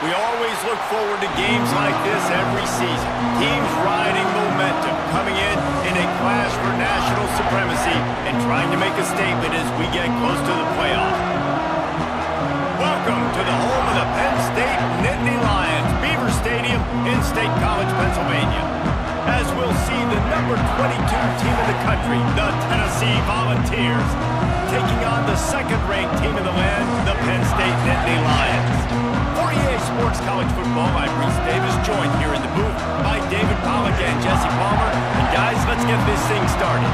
We always look forward to games like this every season. Teams riding momentum, coming in a clash for national supremacy and trying to make a statement as we get close to the playoff. Welcome to the home of the Penn State Nittany Lions, Beaver Stadium in State College, Pennsylvania. As we'll see the number 22 team in the country, the Tennessee Volunteers, taking on the second-ranked team in the land, the Penn State Nittany Lions. For EA Sports College Football, I'm Reese Davis, joined here in the booth by David Pollack and Jesse Palmer. And guys, let's get this thing started.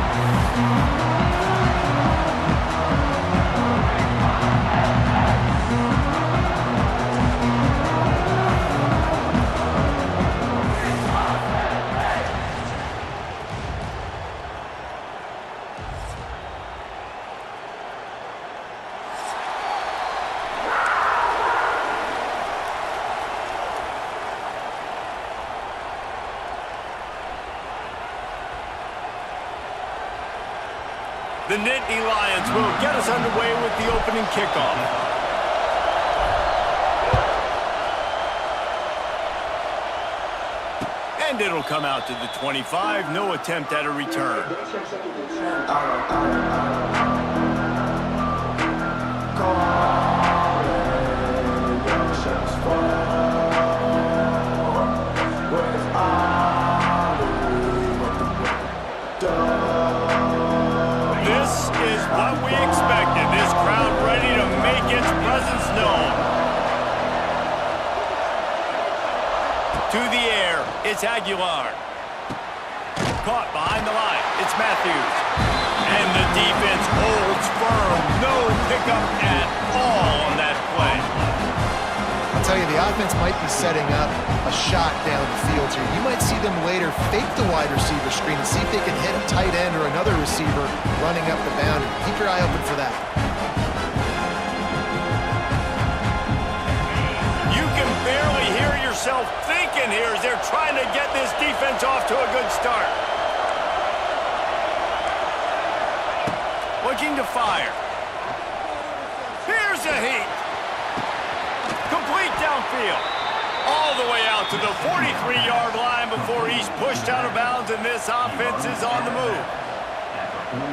The Nittany Lions will get us underway with the opening kickoff. And it'll come out to the 25. No attempt at a return. What we expected, this crowd ready to make its presence known. To the air, it's Aguilar. Caught behind the line, it's Matthews. And the defense holds firm. No pickup at all on that play. I'll tell you, the offense might be setting up a shot down the field here. You might see them later fake the wide receiver screen and see if they can hit a tight end or another receiver running up the boundary. Keep your eye open for that. You can barely hear yourself thinking here as they're trying to get this defense off to a good start. Looking to fire. Here's a heat. Complete downfield. All the way out to the 43-yard line before he's pushed out of bounds, and this offense is on the move.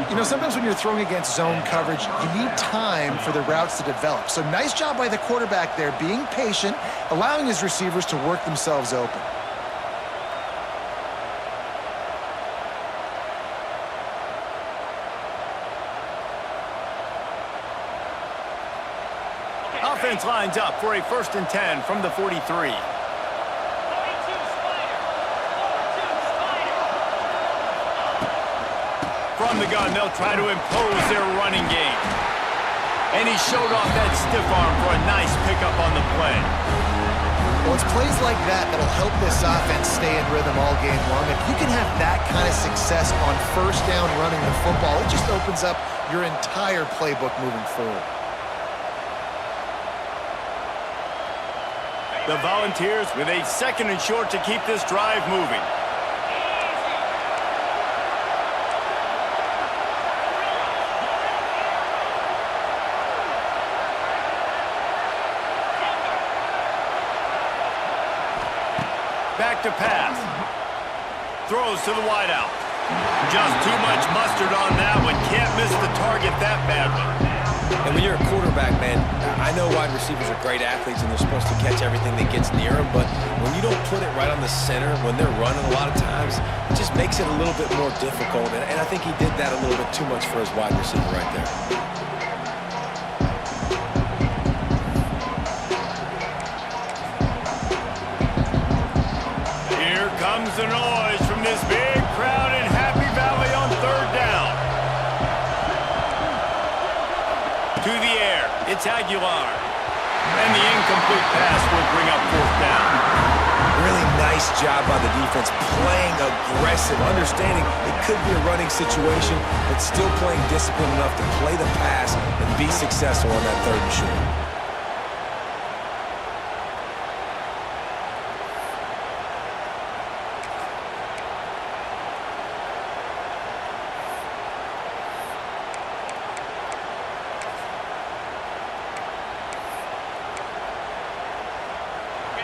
You know, sometimes when you're throwing against zone coverage, you need time for the routes to develop. So nice job by the quarterback there, being patient, allowing his receivers to work themselves open. Offense lines up for a 1st and 10 from the 43. From the gun, they'll try to impose their running game. And he showed off that stiff arm for a nice pickup on the play. Well, it's plays like that that'll help this offense stay in rhythm all game long. If you can have that kind of success on 1st down running the football, it just opens up your entire playbook moving forward. The Volunteers with a 2nd and short to keep this drive moving. Back to pass. Throws to the wideout. Just too much mustard on that one. Can't miss the target that badly. And when you're a quarterback, man, I know wide receivers are great athletes and they're supposed to catch everything that gets near them, but when you don't put it right on the center, when they're running a lot of times, it just makes it a little bit more difficult. And I think he did that a little bit too much for his wide receiver right there. Here comes the noise from this big crowd in Happy Valley on 3rd down. To the air, it's Aguilar. And the incomplete pass will bring up 4th down. Really nice job by the defense, playing aggressive, understanding it could be a running situation, but still playing disciplined enough to play the pass and be successful on that 3rd and short.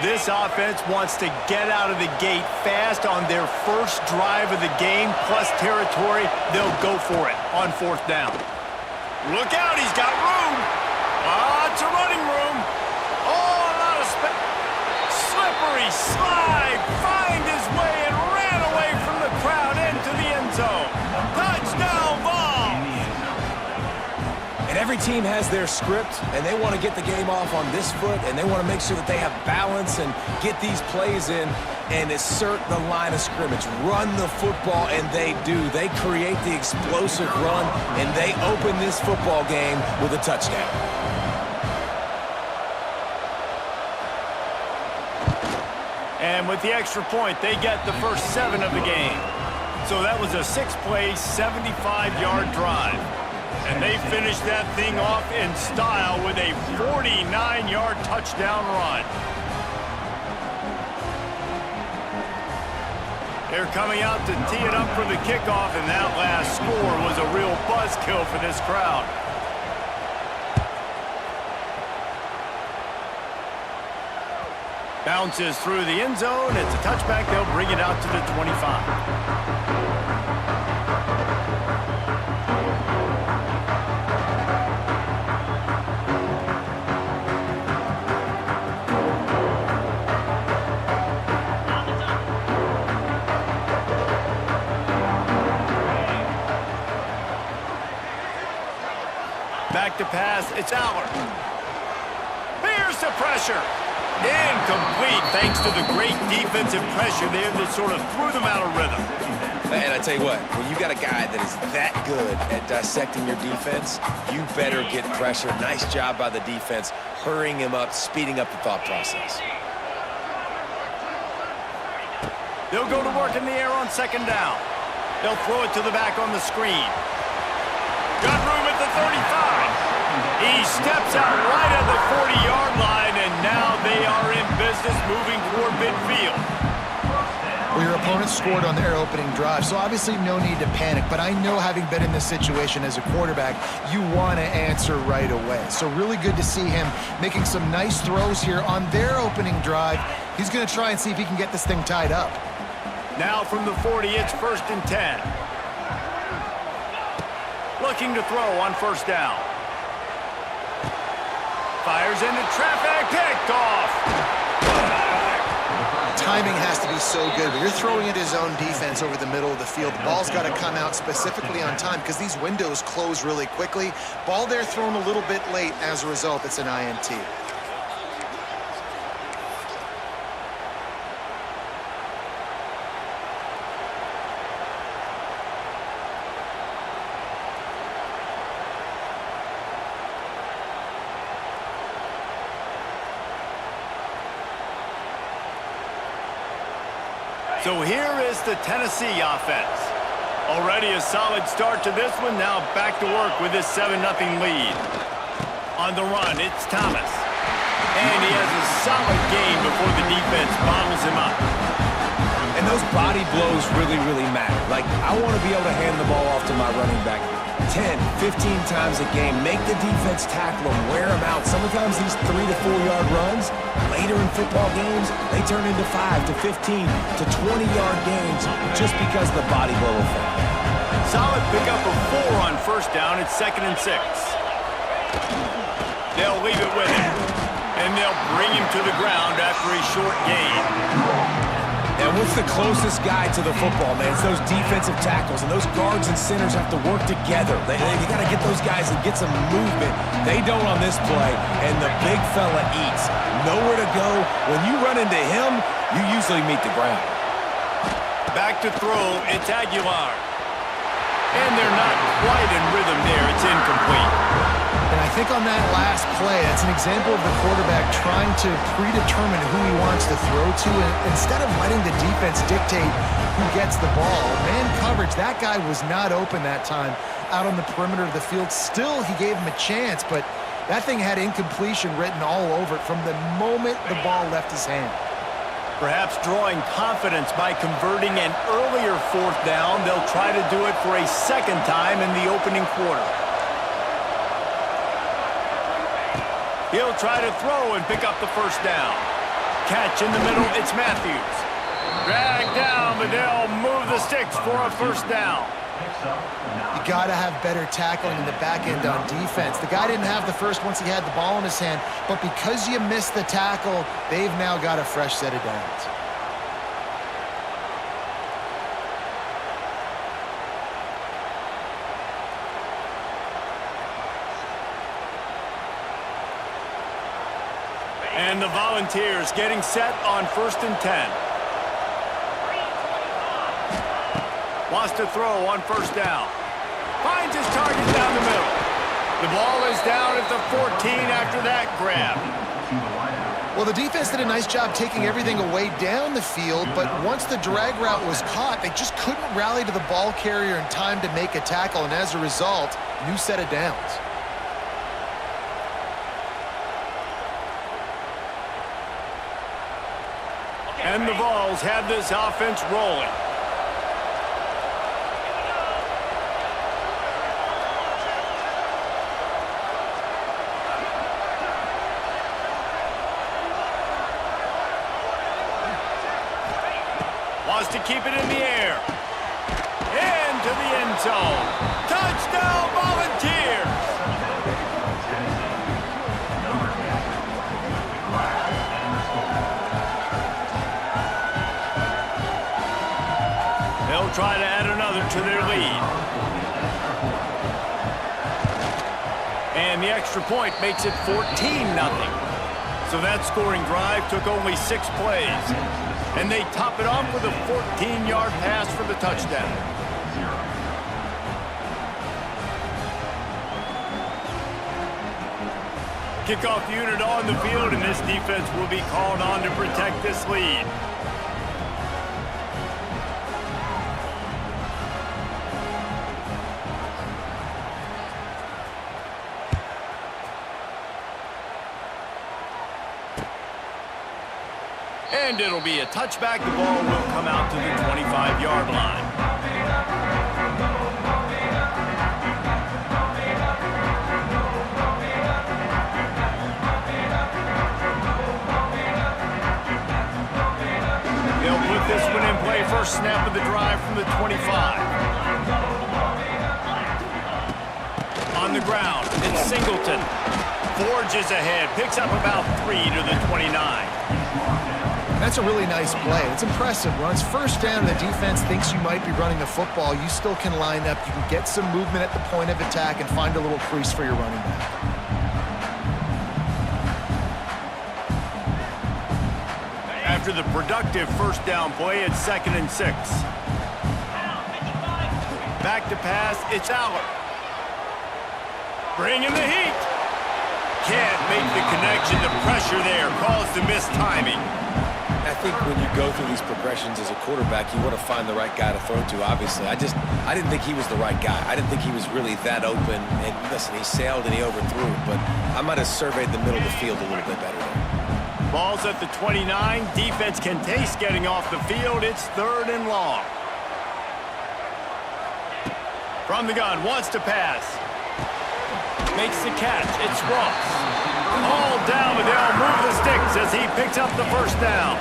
This offense wants to get out of the gate fast on their first drive of the game, plus territory. They'll go for it on 4th down. Look out, he's got room. Lots of running room. Oh, a lot of slippery slide. Find his way and ran away from the crowd into the end zone. Touchdown ball. And every team has their script, and they want to get the game off on this foot, and they want to make sure that they have balance and get these plays in and assert the line of scrimmage. Run the football, and they do. They create the explosive run, and they open this football game with a touchdown. And with the extra point, they get the first 7 of the game. So that was a 6-play, 75-yard drive. And they finished that thing off in style with a 49-yard touchdown run. They're coming out to tee it up for the kickoff, and that last score was a real buzzkill for this crowd. Bounces through the end zone. It's a touchback. They'll bring it out to the 25. Back to pass, it's Aller. Here's the pressure. Incomplete, thanks to the great defensive pressure there that sort of threw them out of rhythm. And I tell you what, when you got a guy that is that good at dissecting your defense, you better get pressure. Nice job by the defense, hurrying him up, speeding up the thought process. They'll go to work in the air on 2nd down. They'll throw it to the back on the screen. Got room at the 35. He steps out right at the 40-yard line, and now they are in business moving toward midfield. Well, your opponent scored on their opening drive, so obviously no need to panic. But I know, having been in this situation as a quarterback, you want to answer right away. So really good to see him making some nice throws here on their opening drive. He's going to try and see if he can get this thing tied up. Now from the 40, it's 1st and 10. Looking to throw on 1st down. Fires into traffic, picked off. Timing has to be so good. When you're throwing at his own defense over the middle of the field, the ball's got to come out specifically on time because these windows close really quickly. Ball there thrown a little bit late. As a result, it's an INT. So here is the Tennessee offense. Already a solid start to this one. Now back to work with this 7-0 lead. On the run, it's Thomas. And he has a solid game before the defense bottles him up. And those body blows really, really matter. Like, I want to be able to hand the ball off to my running back 10, 15 times a game. Make the defense tackle him, wear him out. Sometimes these 3 to 4 yard runs, later in football games, they turn into 5 to 15 to 20-yard games just because of the body blow effect. Solid pickup of 4 on 1st down. It's 2nd and 6. They'll leave it with him. And they'll bring him to the ground after a short gain. And what's the closest guy to the football, man? It's those defensive tackles, and those guards and centers have to work together. They got to get those guys and get some movement. They don't on this play, and the big fella eats. Nowhere to go. When you run into him, you usually meet the ground. Back to throw, it's Aguilar. And they're not quite in rhythm there. It's incomplete. And I think on that last play, that's an example of the quarterback trying to predetermine who he wants to throw to, and instead of letting the defense dictate who gets the ball. Man coverage, that guy was not open that time out on the perimeter of the field. Still, he gave him a chance, but that thing had incompletion written all over it from the moment the ball left his hand. Perhaps drawing confidence by converting an earlier 4th down. They'll try to do it for a 2nd time in the opening quarter. He'll try to throw and pick up the 1st down. catch in the middle. It's Matthews. Drag down, but they'll move the sticks for a first down. You got to have better tackling in the back end on defense. The guy didn't have the first once he had the ball in his hand, but because you missed the tackle, they've now got a fresh set of downs. And the Volunteers getting set on 1st and 10. Wants to throw on 1st down. Finds his target down the middle. The ball is down at the 14 after that grab. Well, the defense did a nice job taking everything away down the field, but once the drag route was caught, they just couldn't rally to the ball carrier in time to make a tackle, and as a result, new set of downs. And the Vols have this offense rolling. Wants to keep it in the air. Into the end zone. Touchdown, Volunteers! They'll try to add another to their lead. And the extra point makes it 14-0. So that scoring drive took only 6 plays. And they top it off with a 14-yard pass for the touchdown. Kickoff unit on the field, and this defense will be called on to protect this lead. And it'll be a touchback. The ball will come out to the 25-yard line. They'll put this one in play. First snap of the drive from the 25. On the ground, it's Singleton. Forges ahead, picks up about 3 to the 29. That's a really nice play. It's impressive. Runs first down, and the defense thinks you might be running the football. You still can line up. You can get some movement at the point of attack and find a little crease for your running back. After the productive first down play, it's 2nd and 6. Back to pass, it's Aller. Bringing the heat. Can't make the connection. The pressure there caused the missed timing. I think when you go through these progressions as a quarterback, you want to find the right guy to throw to, obviously. I didn't think he was the right guy. I didn't think he was really that open. And listen, he sailed and he overthrew, but I might have surveyed the middle of the field a little bit better there. Ball's at the 29. Defense can taste getting off the field. It's 3rd and long. From the gun, wants to pass. Makes the catch. It's Ross. All down, but they'll move the sticks as he picks up the first down.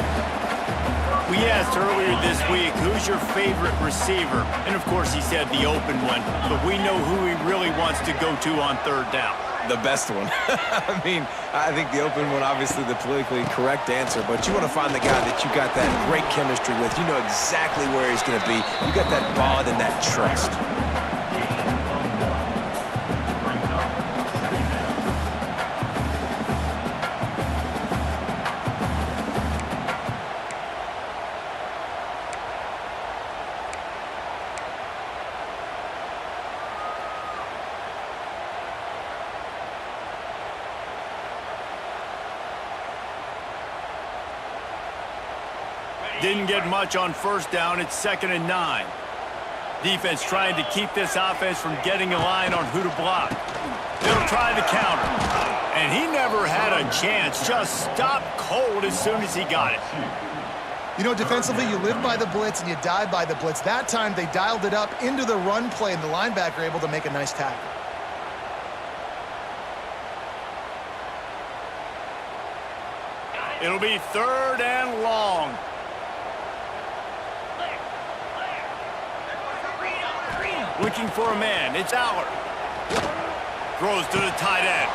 We asked earlier this week, who's your favorite receiver? And of course he said the open one, but we know who he really wants to go to on 3rd down. The best one. I mean, I think the open one, obviously the politically correct answer, but you want to find the guy that you got that great chemistry with. You know exactly where he's going to be. You got that bond and that trust. Didn't get much on first down. It's 2nd and 9. Defense trying to keep this offense from getting a line on who to block. They'll try the counter. And he never had a chance. Just stopped cold as soon as he got it. You know, defensively, you live by the blitz and you die by the blitz. That time, they dialed it up into the run play, and the linebacker able to make a nice tackle. It'll be 3rd and long. Looking for a man. It's Aller. Throws to the tight end.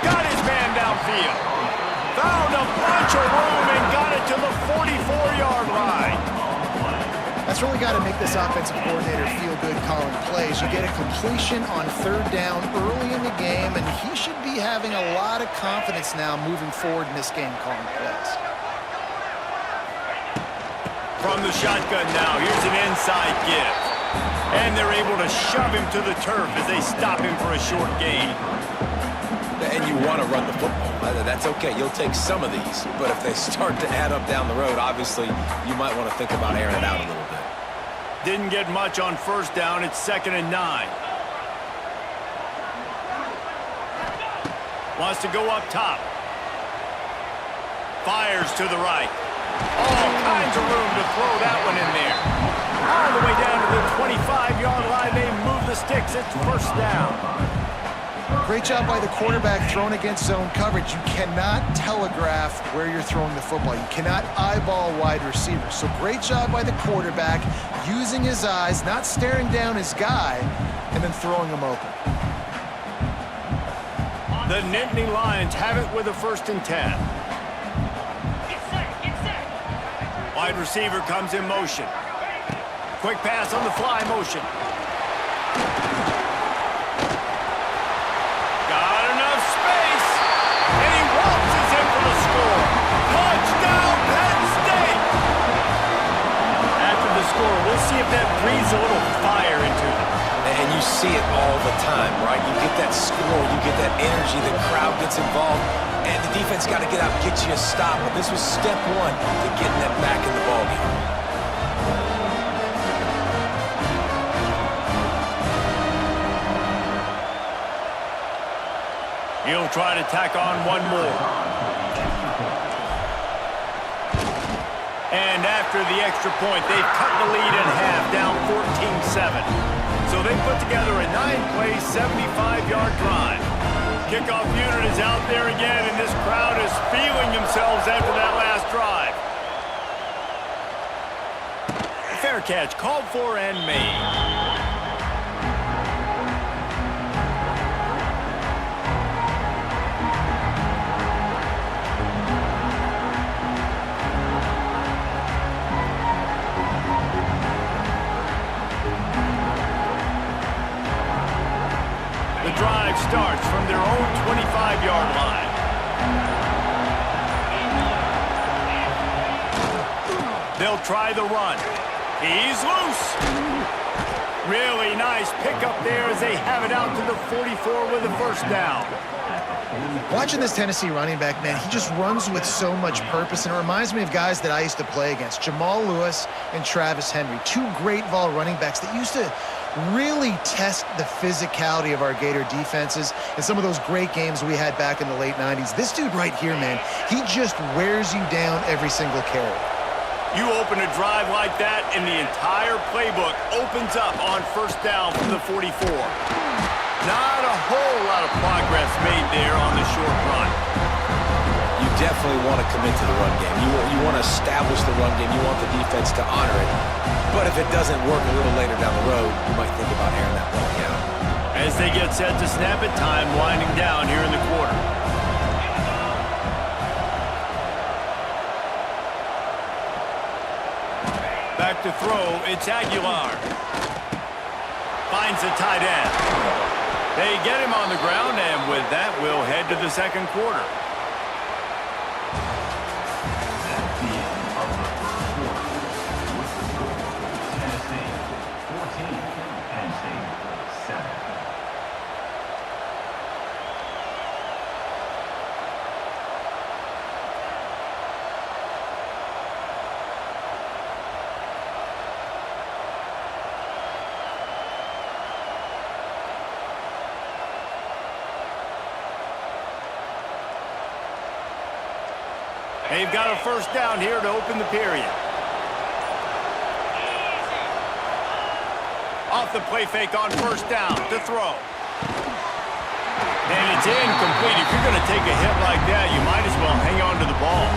Got his man downfield. Found a bunch of room and got it to the 44-yard line. That's really got to make this offensive coordinator feel good calling plays. You get a completion on 3rd down early in the game, and he should be having a lot of confidence now moving forward in this game calling plays. From the shotgun now, here's an inside give. And they're able to shove him to the turf as they stop him for a short gain. And you want to run the football. That's okay. You'll take some of these. But if they start to add up down the road, obviously, you might want to think about airing it out a little bit. Didn't get much on 1st down. It's 2nd and 9. Wants to go up top. Fires to the right. All kinds of room to throw that one in there. All the way down to the 25-yard line. They move the sticks. It's 1st down. Great job by the quarterback throwing against zone coverage. You cannot telegraph where you're throwing the football. You cannot eyeball wide receivers. So great job by the quarterback using his eyes, not staring down his guy, and then throwing him open. The Nittany Lions have it with a 1st and 10. Wide receiver comes in motion. Quick pass on the fly motion. Got enough space. And he waltzes in for the score. Touchdown, Penn State! After the score, we'll see if that breathes a little fire into them. And you see it all the time, right? You get that score, you get that energy, the crowd gets involved, and the defense got to get out and get you a stop. But this was step 1 to getting them back in the ballgame. He'll try to tack on one more. And after the extra point, they've cut the lead in half, down 14-7. So they put together a 9-play, 75-yard drive. Kickoff unit is out there again, and this crowd is feeling themselves after that last drive. Fair catch, called for and made. Drive starts from their own 25-yard line. They'll try the run. He's loose. Really nice pickup there as they have it out to the 44 with a 1st down. Watching this Tennessee running back, man, he just runs with so much purpose, and it reminds me of guys that I used to play against, Jamal Lewis and Travis Henry, 2 great vol running backs that used to really test the physicality of our Gator defenses in some of those great games we had back in the late 90s. This dude right here, man, he just wears you down every single carry. You open a drive like that, and the entire playbook opens up on 1st down from the 44. Not a whole lot of progress made there on the short run. You definitely want to commit to the run game. You want to establish the run game. You want the defense to honor it. But if it doesn't work a little later down the road, you might think about airing that ball out. As they get set to snap it, time winding down here in the quarter. Back to throw, it's Aguilar. Finds the tight end. They get him on the ground, and with that, we'll head to the 2nd quarter. They've got a 1st down here to open the period. Off the play fake on 1st down to throw. And it's incomplete. If you're going to take a hit like that, you might as well hang on to the ball.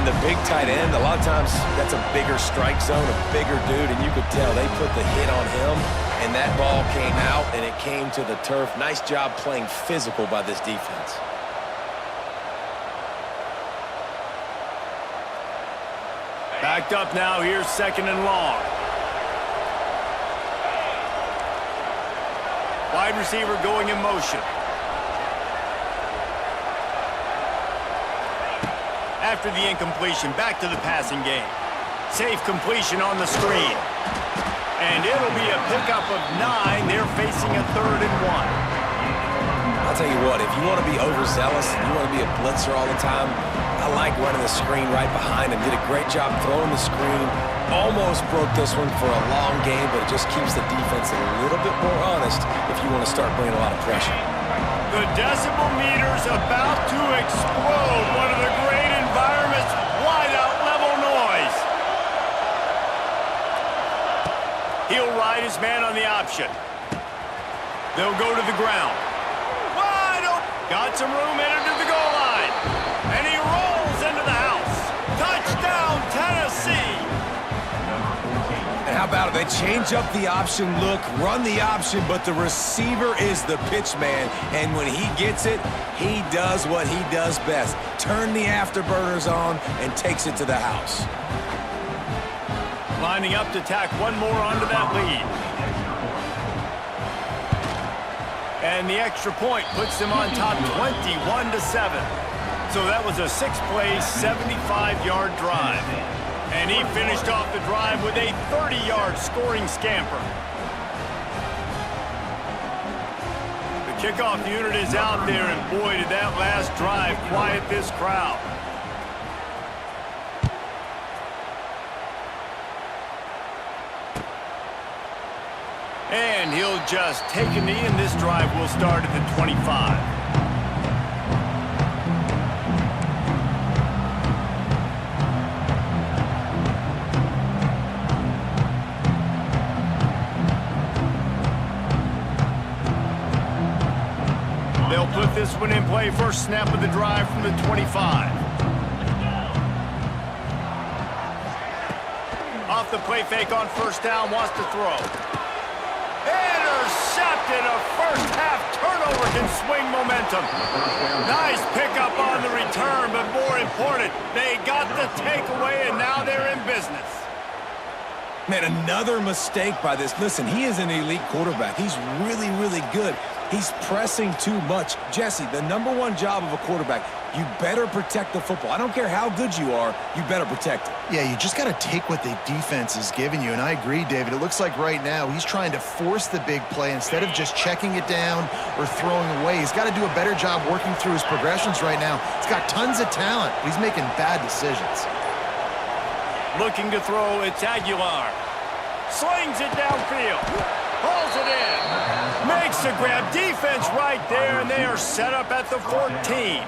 And the big tight end, a lot of times that's a bigger strike zone, a bigger dude, and you could tell they put the hit on him, and that ball came out, and it came to the turf. Nice job playing physical by this defense. Backed up now, here's 2nd and long. Wide receiver going in motion. After the incompletion, back to the passing game. Safe completion on the screen. And it'll be a pickup of 9. They're facing a 3rd and 1. I'll tell you what, if you want to be overzealous and you want to be a blitzer all the time, I like running the screen right behind him. Did a great job throwing the screen. Almost broke this one for a long game, but it just keeps the defense a little bit more honest if you want to start bringing a lot of pressure. The decibel meter's about to explode. One of the great environments, wide-out level noise. He'll ride his man on the option. They'll go to the ground. Wide open. Got some room, entered to the goal line. And he rolls into the house. Touchdown, Tennessee. And how about it? They change up the option look, run the option, but the receiver is the pitch man. And when he gets it, he does what he does best. Turn the afterburners on and takes it to the house. Lining up to tack one more onto that lead. And the extra point puts them on top 21-7. So that was a 6-play, 75-yard drive. And he finished off the drive with a 30-yard scoring scamper. The kickoff unit is out there, and boy, did that last drive quiet this crowd. And he'll just take a knee, and this drive will start at the 25. They'll put this one in play. First snap of the drive from the 25. Off the play fake on first down, wants to throw. Intercepted. A first half turnover can swing momentum. Nice pickup on the return, but more important, they got the takeaway, and now they're in business. Man, another mistake by this. Listen, he is an elite quarterback. He's really, really good. He's pressing too much. Jesse, the #1 job of a quarterback, you better protect the football. I don't care how good you are, you better protect it. Yeah, you just got to take what the defense is giving you, and I agree, David. It looks like right now he's trying to force the big play instead of just checking it down or throwing away. He's got to do a better job working through his progressions right now. He's got tons of talent, but he's making bad decisions. Looking to throw, it's Aguilar. Slings it downfield. Pulls it in. Makes the grab. Defense right there, and they are set up at the 14.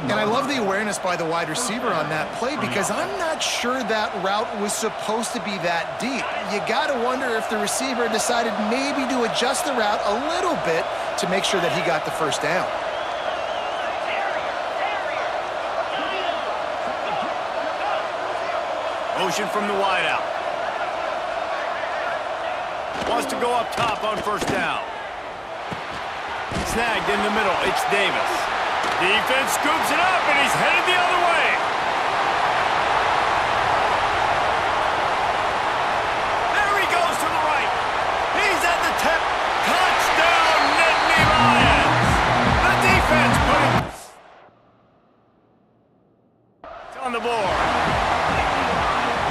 And I love the awareness by the wide receiver on that play because I'm not sure that route was supposed to be that deep. You got to wonder if the receiver decided maybe to adjust the route a little bit to make sure that he got the first down. Motion from the wideout. Wants to go up top on first down. Snagged in the middle. It's Davis. Defense scoops it up, and he's headed the other way. There he goes to the right. He's at the tip. Touchdown, Nittany Lions. The defense put it on the board.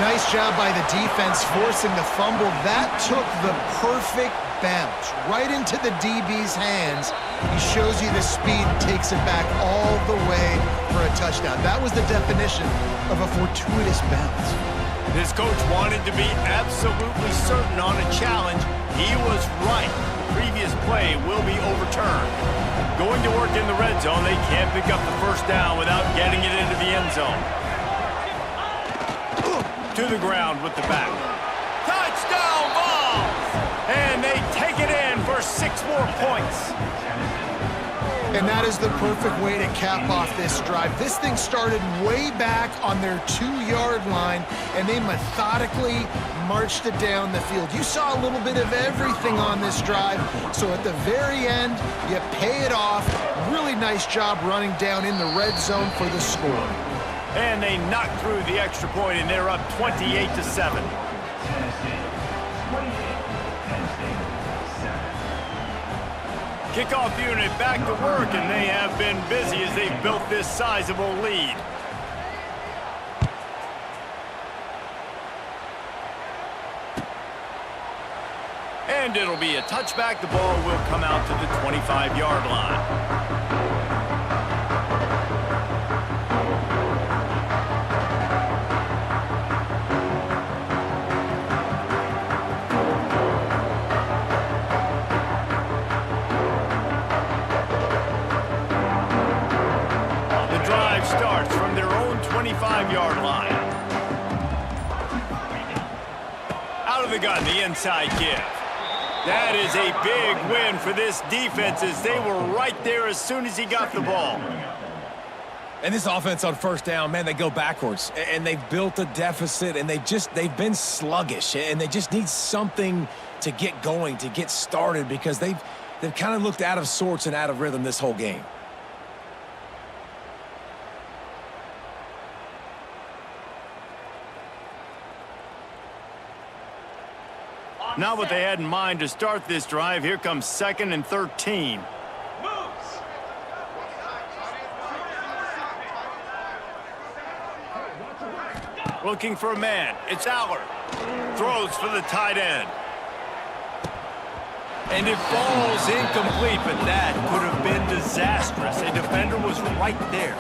Nice job by the defense forcing the fumble. That took the perfect bounce right into the DB's hands. He shows you the speed, takes it back all the way for a touchdown. That was the definition of a fortuitous bounce. This coach wanted to be absolutely certain on a challenge. He was right. The previous play will be overturned. Going to work in the red zone, they can't pick up the first down without getting it into the end zone. To the ground with the back. Touchdown ball! And they take it in for 6 more points. And that is the perfect way to cap off this drive. This thing started way back on their 2-yard line, and they methodically marched it down the field. You saw a little bit of everything on this drive, so at the very end, you pay it off. Really nice job running down in the red zone for the score. And they knocked through the extra point, and they're up 28-7. Kickoff unit back to work, and they have been busy as they've built this sizable lead. And it'll be a touchback. The ball will come out to the 25-yard line. Starts from their own 25-yard line. Out of the gun, the inside give. That is a big win for this defense as they were right there as soon as he got the ball. And this offense on first down, man, they go backwards. And they've built a deficit, and they've been sluggish. And they just need something to get going, to get started, because they've kind of looked out of sorts and out of rhythm this whole game. Not what they had in mind to start this drive. Here comes 2nd and 13. Looking for a man. It's Aller. Throws for the tight end. And it falls incomplete, but that could have been disastrous. A defender was right there.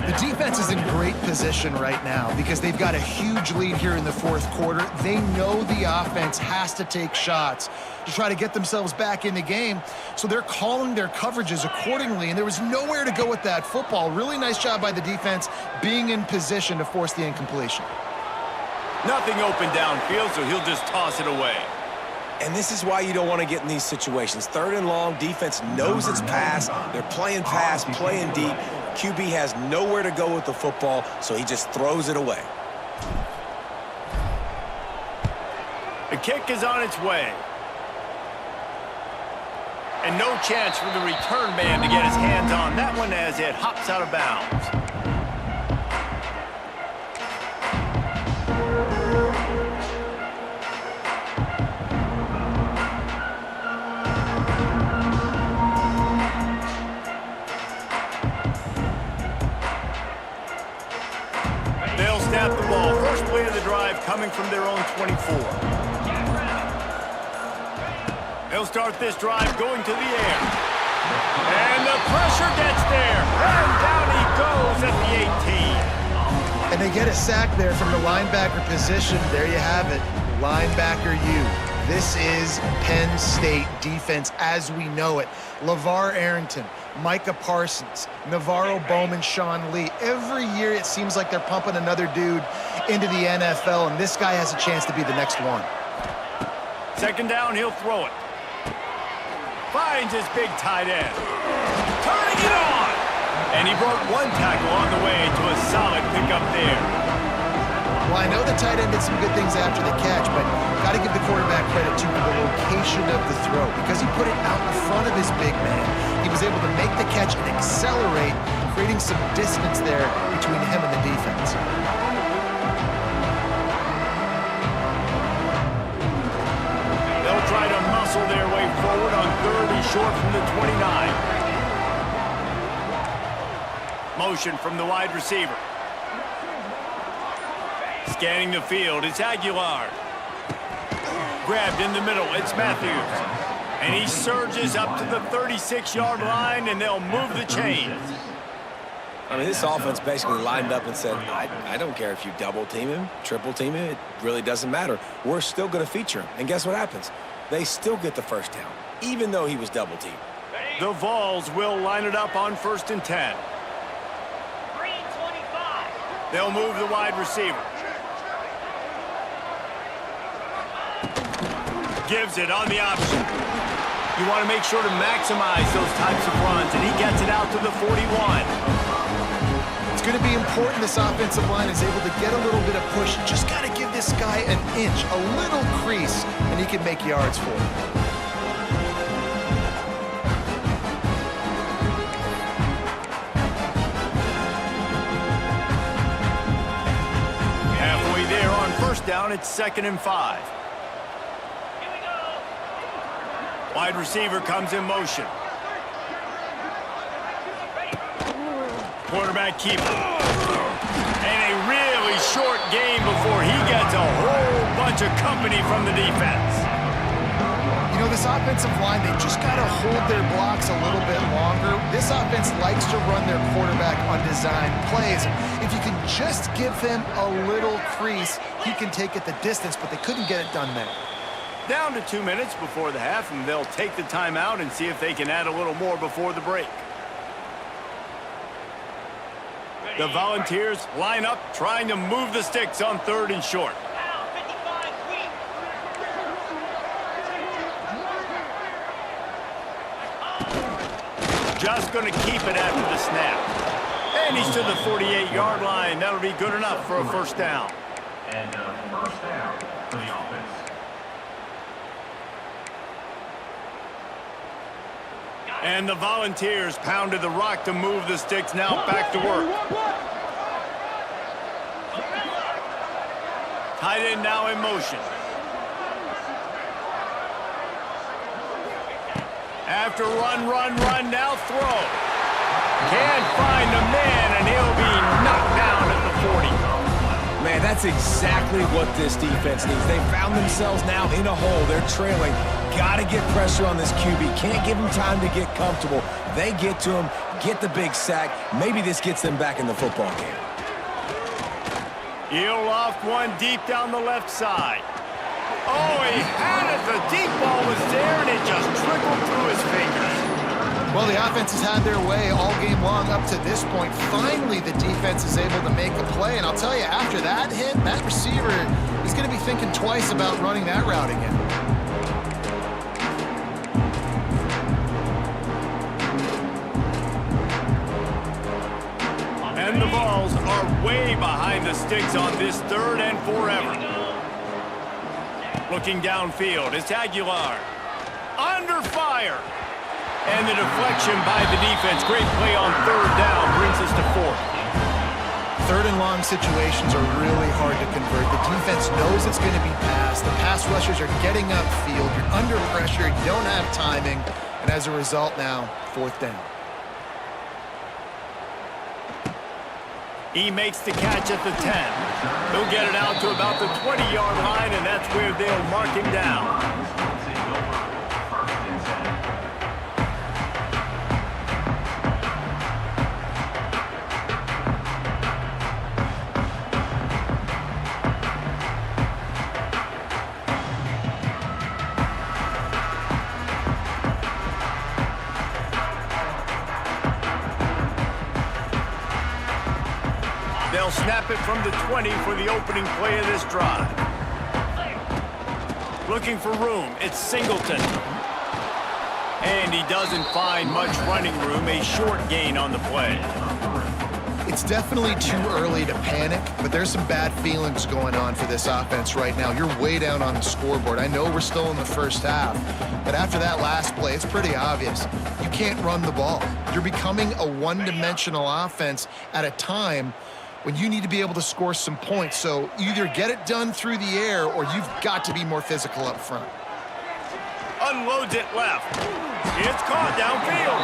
The defense is in great position right now because they've got a huge lead here in the fourth quarter. They know the offense has to take shots to try to get themselves back in the game, so they're calling their coverages accordingly, and there was nowhere to go with that football. Really nice job by the defense being in position to force the incompletion. Nothing open downfield, so he'll just toss it away. And this is why you don't want to get in these situations. 3rd and long, defense knows it's pass. They're playing pass, playing deep. QB has nowhere to go with the football, so he just throws it away. The kick is on its way. And no chance for the return man to get his hands on that one as it hops out of bounds. Snap the ball. First play of the drive coming from their own 24. They'll start this drive going to the air. And the pressure gets there. And down he goes at the 18. And they get a sack there from the linebacker position. There you have it. Linebacker U. This is Penn State defense as we know it. LeVar Arrington, Micah Parsons, Navarro Bowman, Sean Lee. Every year it seems like they're pumping another dude into the NFL, and this guy has a chance to be the next one. 2nd down, he'll throw it. Finds his big tight end. Turning it on! And he broke one tackle on the way to a solid pickup there. Well, I know the tight end did some good things after the catch, but got to give the quarterback credit to the location of the throw because he put it out in front of his big man. He was able to make the catch and accelerate, creating some distance there between him and the defense. They'll try to muscle their way forward on 3rd and short from the 29. Motion from the wide receiver. Scanning the field, it's Aguilar. Grabbed in the middle, it's Matthews. And he surges up to the 36-yard line, and they'll move the chains. I mean, this offense basically lined up and said, I don't care if you double team him, triple team him, it really doesn't matter. We're still going to feature him. And guess what happens? They still get the first down, even though he was double teamed. The Vols will line it up on 1st and 10. They'll move the wide receiver. Gives it on the option. You want to make sure to maximize those types of runs, and he gets it out to the 41. It's going to be important this offensive line is able to get a little bit of push. Just got to give this guy an inch, a little crease, and he can make yards for it. Halfway there on first down, it's 2nd and 5. Wide receiver comes in motion. Quarterback keeper. And a really short game before he gets a whole bunch of company from the defense. You know, this offensive line, they just got to hold their blocks a little bit longer. This offense likes to run their quarterback on design plays. If you can just give him a little crease, he can take it the distance, but they couldn't get it done there. Down to 2 minutes before the half, and they'll take the timeout and see if they can add a little more before the break. The Volunteers line up, trying to move the sticks on 3rd and short. Just going to keep it after the snap. And he's to the 48-yard line. That'll be good enough for a first down. And first down for the offense. And the Volunteers pounded the rock to move the sticks. Now back to work. Tight end now in motion. After run, now throw. Can't find the man, and he'll be knocked down at the 40. Man, that's exactly what this defense needs. They found themselves now in a hole. They're trailing. Got to get pressure on this QB. Can't give him time to get comfortable. They get to him, get the big sack. Maybe this gets them back in the football game. He'll loft one deep down the left side. Oh, he had it. The deep ball was there, and it just trickled through his fingers. Well, the offense has had their way all game long up to this point. Finally, the defense is able to make a play, and I'll tell you, after that hit, that receiver is going to be thinking twice about running that route again. And the balls are way behind the sticks on this 3rd and forever. Looking downfield, it's Aguilar. Under fire. And the deflection by the defense. Great play on 3rd down brings us to 4th. 3rd and long situations are really hard to convert. The defense knows it's going to be passed. The pass rushers are getting upfield. You're under pressure. You don't have timing. And as a result now, 4th down. He makes the catch at the 10. He'll get it out to about the 20-yard line, and that's where they'll mark him down. They'll snap it from the 20 for the opening play of this drive. Looking for room, it's Singleton. And he doesn't find much running room, a short gain on the play. It's definitely too early to panic, but there's some bad feelings going on for this offense right now. You're way down on the scoreboard. I know we're still in the first half, but after that last play, it's pretty obvious. You can't run the ball. You're becoming a one-dimensional offense at a time when you need to be able to score some points. So either get it done through the air or you've got to be more physical up front. Unloads it left. It's caught downfield.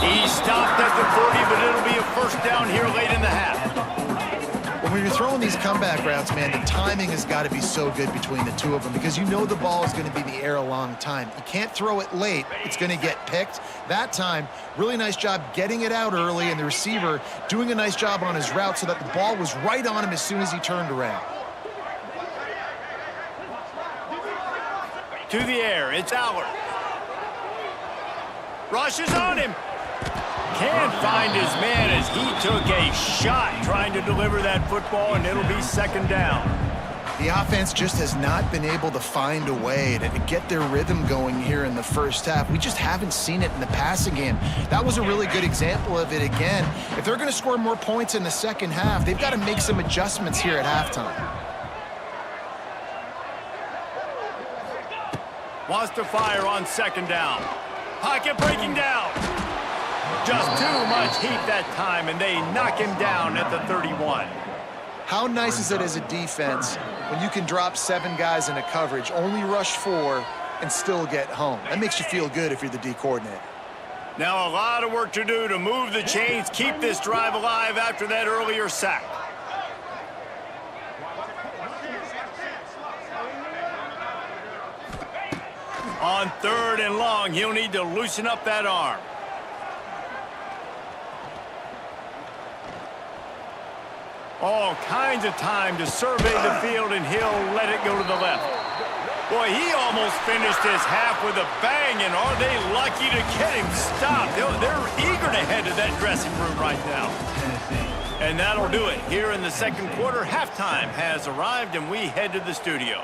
He stopped at the 30, but it'll be a first down here late in the half. When you're throwing these comeback routes, man, the timing has got to be so good between the two of them because you know the ball is going to be in the air a long time. You can't throw it late. It's going to get picked. That time, really nice job getting it out early, and the receiver doing a nice job on his route so that the ball was right on him as soon as he turned around. To the air, it's Allard. Rushes on him. Can't find his man as he took a shot trying to deliver that football, and it'll be second down. The offense just has not been able to find a way to get their rhythm going here in the first half. We just haven't seen it in the passing game. That was a really good example of it again. If they're going to score more points in the second half, they've got to make some adjustments here at halftime. Wants to fire on second down. Pocket breaking down. Just too much heat that time, and they knock him down at the 31. How nice is it as a defense when you can drop 7 guys into coverage, only rush 4, and still get home? That makes you feel good if you're the D coordinator. Now a lot of work to do to move the chains, keep this drive alive after that earlier sack. On 3rd and long, he'll need to loosen up that arm. All kinds of time to survey the field, and he'll let it go to the left. Boy, he almost finished his half with a bang, and are they lucky to get him stopped? They're eager to head to that dressing room right now. And that'll do it. Here in the second quarter, halftime has arrived, and we head to the studio.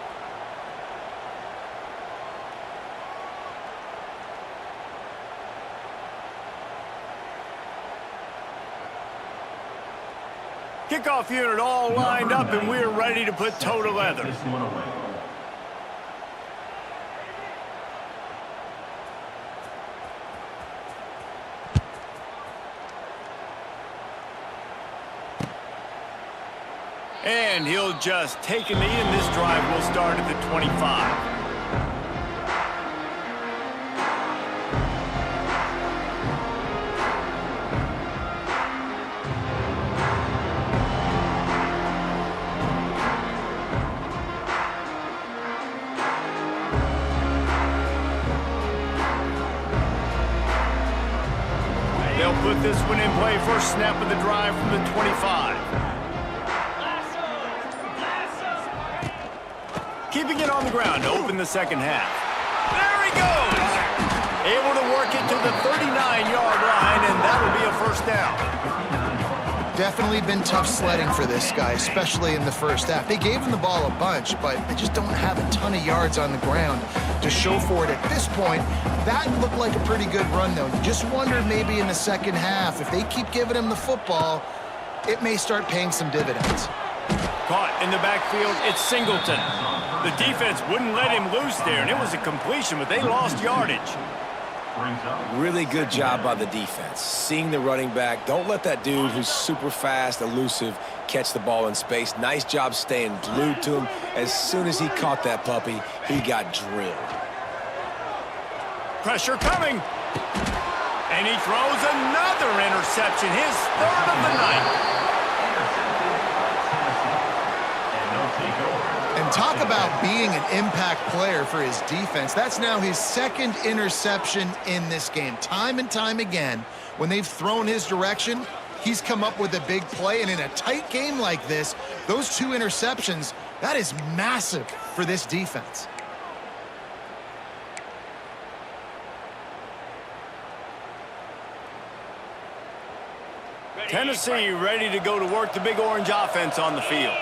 Kickoff unit all lined up, and we're ready to put toe to leather. And he'll just take a knee, and this drive will start at the 25. They'll put this one in play. First snap of the drive from the 25. Keeping it on the ground to open the second half. There he goes! Able to work it to the 39-yard line, and that'll be a first down. Definitely been tough sledding for this guy, especially in the first half. They gave him the ball a bunch, but they just don't have a ton of yards on the ground to show for it at this point. That looked like a pretty good run, though. You just wonder maybe in the second half, if they keep giving him the football, it may start paying some dividends. Caught in the backfield, it's Singleton. The defense wouldn't let him loose there, and it was a completion, but they lost yardage. Really good job by the defense. Seeing the running back. Don't let that dude who's super fast, elusive, catch the ball in space. Nice job staying glued to him. As soon as he caught that puppy, he got drilled. Pressure coming. And he throws another interception, his 3rd of the night. And talk about being an impact player for his defense. That's now his 2nd interception in this game. Time and time again, when they've thrown his direction, he's come up with a big play. And in a tight game like this, those 2 interceptions, that is massive for this defense. Tennessee ready to go to work, the Big Orange offense on the field.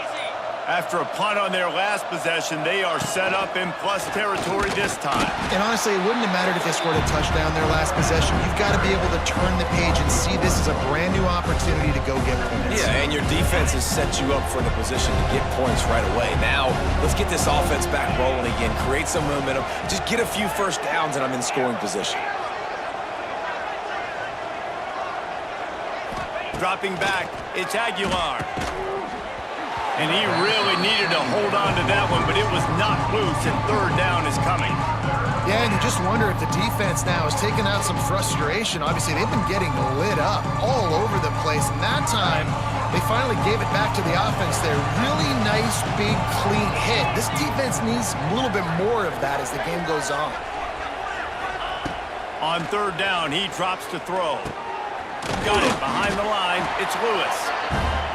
After a punt on their last possession, they are set up in plus territory this time. And honestly, it wouldn't have mattered if they scored a touchdown their last possession. You've got to be able to turn the page and see this as a brand new opportunity to go get points. Yeah, and your defense has set you up for the position to get points right away. Now, let's get this offense back rolling again, create some momentum, just get a few first downs, and I'm in scoring position. Dropping back, it's Aguilar. And he really needed to hold on to that one, but it was not loose, and 3rd down is coming. Yeah, and you just wonder if the defense now has taken out some frustration. Obviously, they've been getting lit up all over the place, and that time, they finally gave it back to the offense there. Really nice, big, clean hit. This defense needs a little bit more of that as the game goes on. On 3rd down, he drops to throw. Got it behind the line. It's Lewis.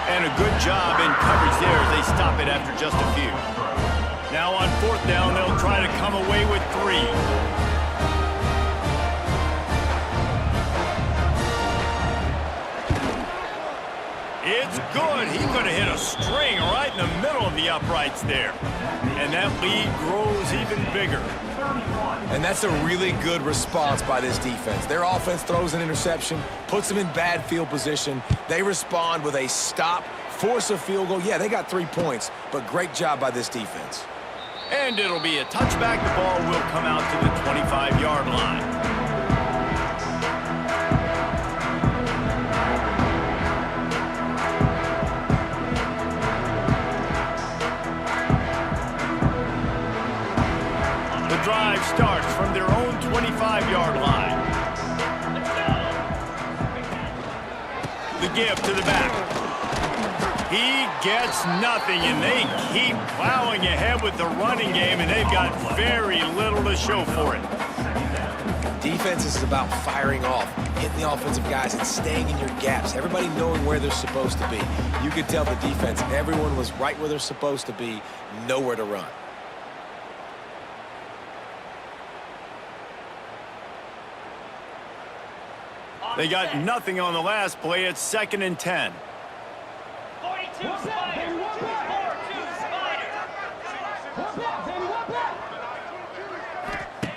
And a good job in coverage there as they stop it after just a few. Now on 4th down, they'll try to come away with 3. It's good. He could have hit a string right in the middle of the uprights there. And that lead grows even bigger. And that's a really good response by this defense. Their offense throws an interception, puts them in bad field position. They respond with a stop, force a field goal. Yeah, they got 3 points, but great job by this defense. And it'll be a touchback. The ball will come out to the 25-yard line. The drive starts from their own 25-yard line. The give to the back. He gets nothing, and they keep plowing ahead with the running game, and they've got very little to show for it. Defense is about firing off, hitting the offensive guys, and staying in your gaps. Everybody knowing where they're supposed to be. You could tell the defense, everyone was right where they're supposed to be, nowhere to run. They got nothing on the last play. It's 2nd and 10. 42 Spiders. 42 Spiders.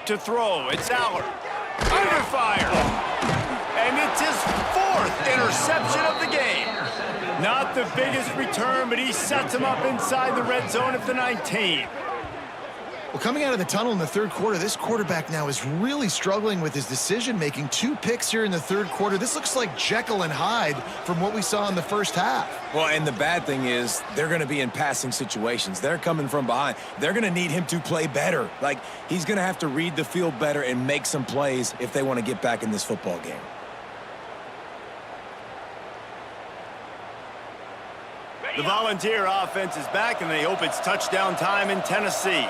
To throw, it's Allard. Under fire. And it's his 4th interception of the game. Not the biggest return, but he sets him up inside the red zone at the 19. Well, coming out of the tunnel in the third quarter, this quarterback now is really struggling with his decision-making. 2 picks here in the third quarter. This looks like Jekyll and Hyde from what we saw in the first half. Well, and the bad thing is they're going to be in passing situations. They're coming from behind. They're going to need him to play better. Like, he's going to have to read the field better and make some plays if they want to get back in this football game. The Volunteer offense is back, and they hope it's touchdown time in Tennessee.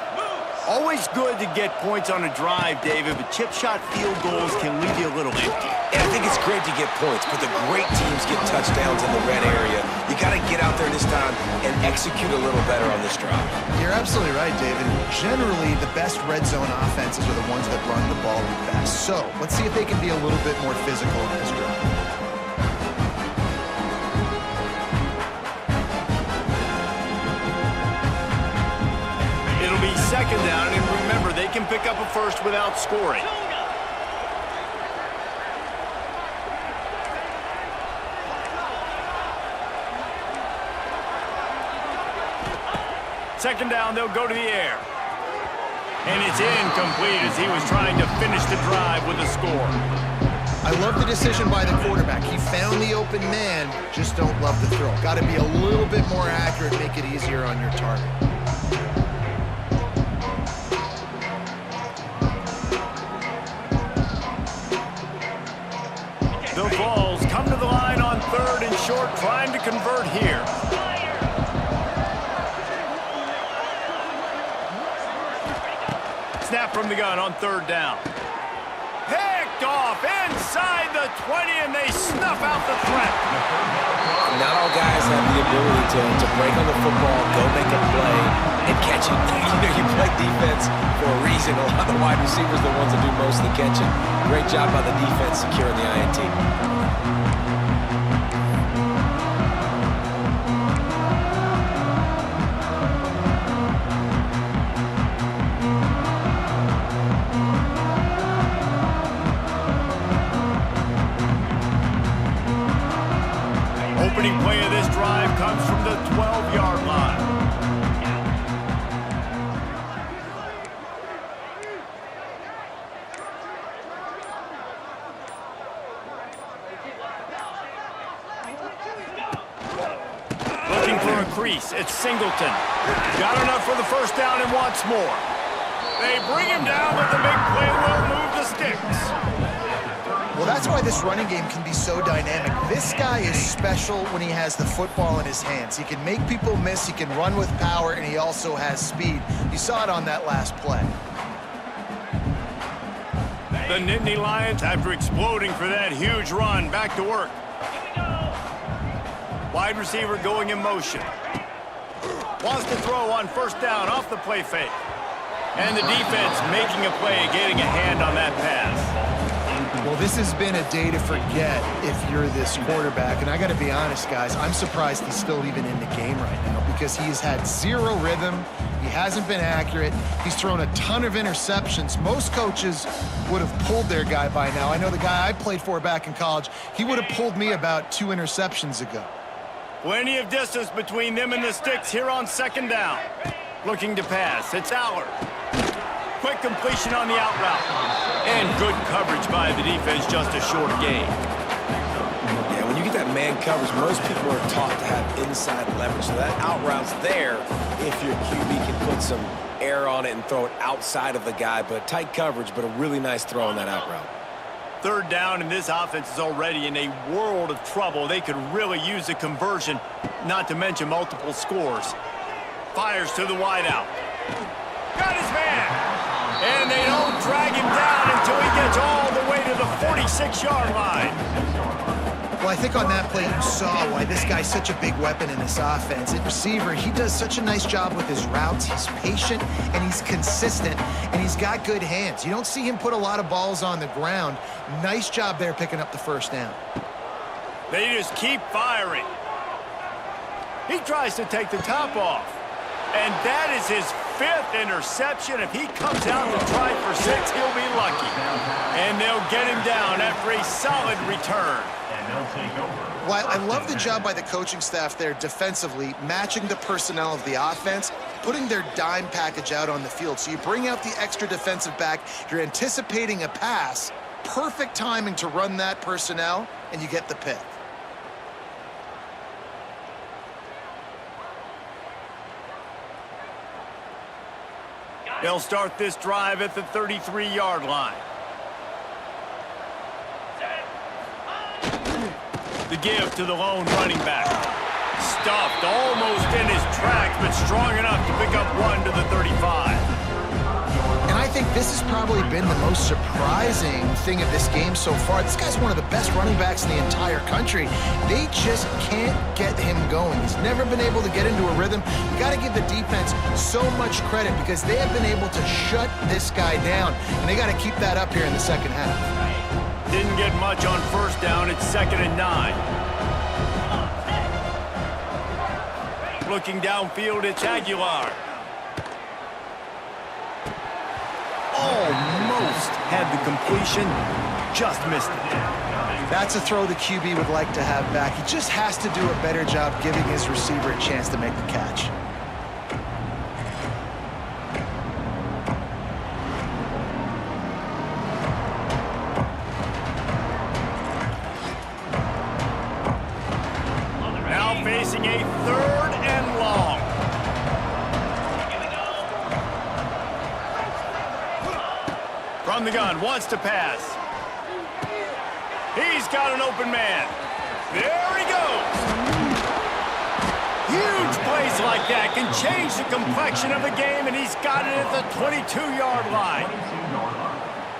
Always good to get points on a drive, David, but chip shot field goals can leave you a little empty. And I think it's great to get points, but the great teams get touchdowns in the red area. You got to get out there this time and execute a little better on this drive. You're absolutely right, David. Generally, the best red zone offenses are the ones that run the ball the best. So let's see if they can be a little bit more physical in this drive. It'll be 2nd down, and remember, they can pick up a first without scoring. Second down, they'll go to the air. And it's incomplete as he was trying to finish the drive with a score. I love the decision by the quarterback. He found the open man, just don't love the throw. Got to be a little bit more accurate, make it easier on your target. The Vols come to the line on 3rd and short, trying to convert here. Snap from the gun on 3rd down. Picked off inside the 20, and they snuff out the threat. Not all guys have the ability to break on the football, go make a play, and catch it. You play defense for a reason. A lot of the wide receivers are the ones that do most of the catching. Great job by the defense securing the INT. Opening play of this drive comes from the 12-yard line. Looking for a crease. It's Singleton. Got enough for the first down and wants more. They bring him down, but the big play will move the sticks. Well, that's why this running game can be so dynamic. This guy is special when he has the football in his hands. He can make people miss, he can run with power, and he also has speed. You saw it on that last play. The Nittany Lions, after exploding for that huge run, back to work. Wide receiver going in motion. Wants to throw on 1st down off the play fake. And the defense making a play, getting a hand on that pass. Well, this has been a day to forget if you're this quarterback. And I got to be honest, guys, I'm surprised he's still even in the game right now because he's had zero rhythm. He hasn't been accurate. He's thrown a ton of interceptions. Most coaches would have pulled their guy by now. I know the guy I played for back in college, he would have pulled me about 2 interceptions ago. Plenty of distance between them and the sticks here on second down. Looking to pass. It's Aller. Quick completion on the out route. And good coverage by the defense, just a short gain. Yeah, when you get that man coverage, most people are taught to have inside leverage. So that out route's there if your QB can put some air on it and throw it outside of the guy. But tight coverage, but a really nice throw on that out route. Third down, and this offense is already in a world of trouble. They could really use a conversion, not to mention multiple scores. Fires to the wideout. Got his man. And they don't drag him down until he gets all the way to the 46-yard line. Well, I think on that play you saw why this guy's such a big weapon in this offense. At receiver, he does such a nice job with his routes. He's patient, and he's consistent, and he's got good hands. You don't see him put a lot of balls on the ground. Nice job there picking up the first down. They just keep firing. He tries to take the top off. And that is his 5th interception. If he comes out to try for 6, he'll be lucky. And they'll get him down after a solid return. Well, I love the job by the coaching staff there defensively, matching the personnel of the offense, putting their dime package out on the field. So you bring out the extra defensive back, you're anticipating a pass, perfect timing to run that personnel, and you get the pick. They'll start this drive at the 33-yard line. The give to the lone running back. Stuffed almost in his tracks, but strong enough to pick up 1 to the 35. And I think this has probably been the most surprising thing of this game so far. This guy's one of the best running backs in the entire country. They just can't get him going. He's never been able to get into a rhythm. You got to give the defense so much credit because they have been able to shut this guy down, and they got to keep that up here in the second half. Didn't get much on first down. It's 2nd and 9. Looking downfield, it's Aguilar. Almost had the completion, just missed it. That's a throw the QB would like to have back. He just has to do a better job giving his receiver a chance to make the catch. Now facing a 3rd and long. From the gun, wants to pass. He's got an open man. There he goes. Huge plays like that can change the complexion of a game, and he's got it at the 22-yard line.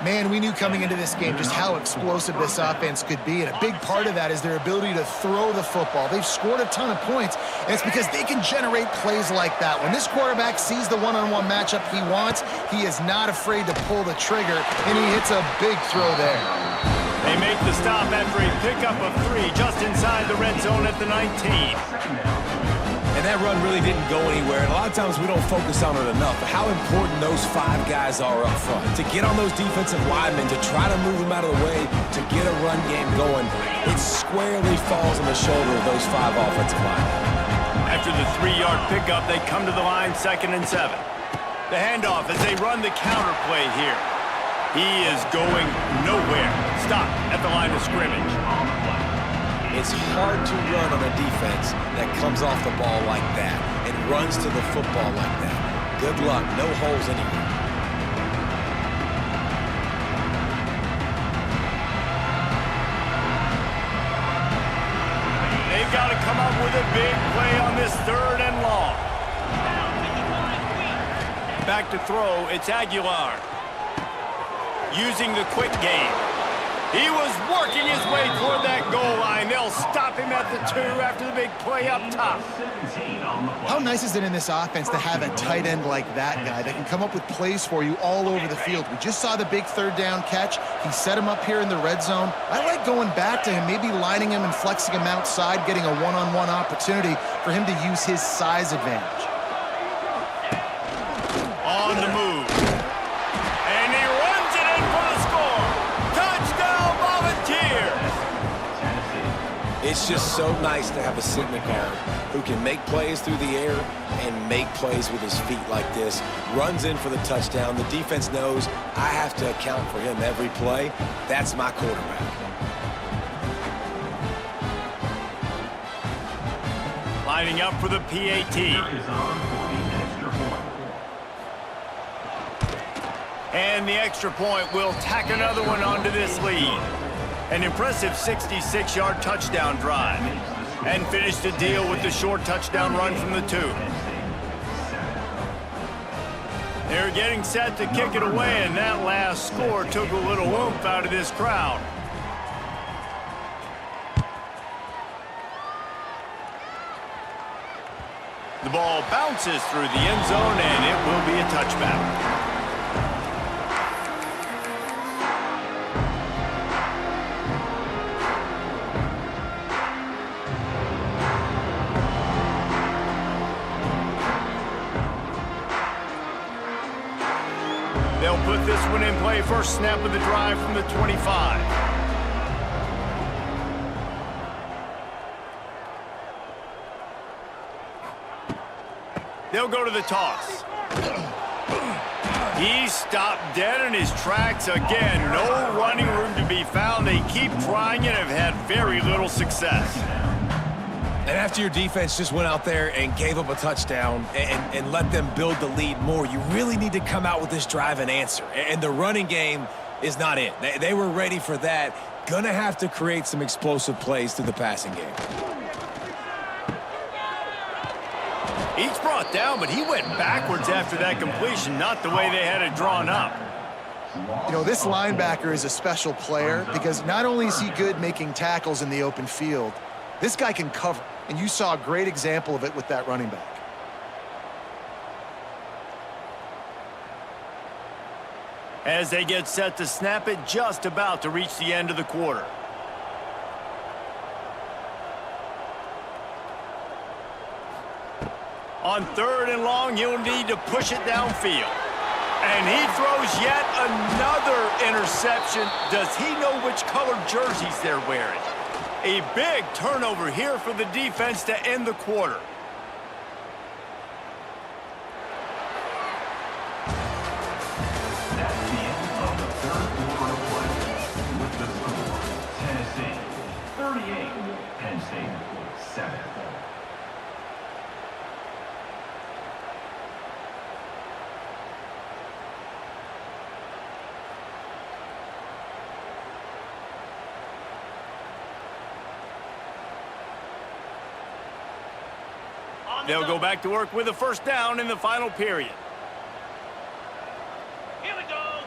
Man, we knew coming into this game just how explosive this offense could be, and a big part of that is their ability to throw the football. They've scored a ton of points, and it's because they can generate plays like that. When this quarterback sees the one-on-one matchup he wants, he is not afraid to pull the trigger, and he hits a big throw there. They make the stop after a pickup of 3 just inside the red zone at the 19. And that run really didn't go anywhere. And a lot of times we don't focus on it enough. But how important those 5 guys are up front. To get on those defensive linemen, to try to move them out of the way, to get a run game going, it squarely falls on the shoulder of those 5 offensive linemen. After the 3-yard pickup, they come to the line 2nd and 7. The handoff as they run the counter play here. He is going nowhere. Stopped at the line of scrimmage. It's hard to run on a defense that comes off the ball like that and runs to the football like that. Good luck. No holes anywhere. They've got to come up with a big play on this 3rd and long. Back to throw, it's Aguilar. Using the quick game. He was working his way toward that goal line. They'll stop him at the 2 after the big play up top. How nice is it in this offense to have a tight end like that guy that can come up with plays for you all over the field? We just saw the big third down catch. He set him up here in the red zone. I like going back to him, maybe lining him and flexing him outside, getting a one-on-one opportunity for him to use his size advantage. On the move. And he runs it in for the score. Touchdown, Volunteers! It's just so nice to have a center guard who can make plays through the air and make plays with his feet like this. Runs in for the touchdown. The defense knows I have to account for him every play. That's my quarterback. Lining up for the PAT. And the extra point will tack another one onto this lead. An impressive 66-yard touchdown drive. And finish the deal with the short touchdown run from the 2. They're getting set to kick it away, and that last score took a little oomph out of this crowd. The ball bounces through the end zone, and it will be a touchback. They'll put this one in play. First snap of the drive from the 25. They'll go to the toss. He stopped dead in his tracks again. No running room to be found. They keep trying and have had very little success. And after your defense just went out there and gave up a touchdown and let them build the lead more, you really need to come out with this drive and answer. And the running game is not it. They were ready for that. Gonna have to create some explosive plays through the passing game. He's brought down, but he went backwards after that completion, not the way they had it drawn up. You know, this linebacker is a special player because not only is he good making tackles in the open field, this guy can cover, and you saw a great example of it with that running back. As they get set to snap it, just about to reach the end of the quarter. On 3rd and long, he'll need to push it downfield. And he throws yet another interception. Does he know which colored jerseys they're wearing? A big turnover here for the defense to end the quarter. That's the end of the 3rd quarter of play. With the score, Tennessee 38, Penn State 7. They'll go back to work with a first down in the final period. Here we go.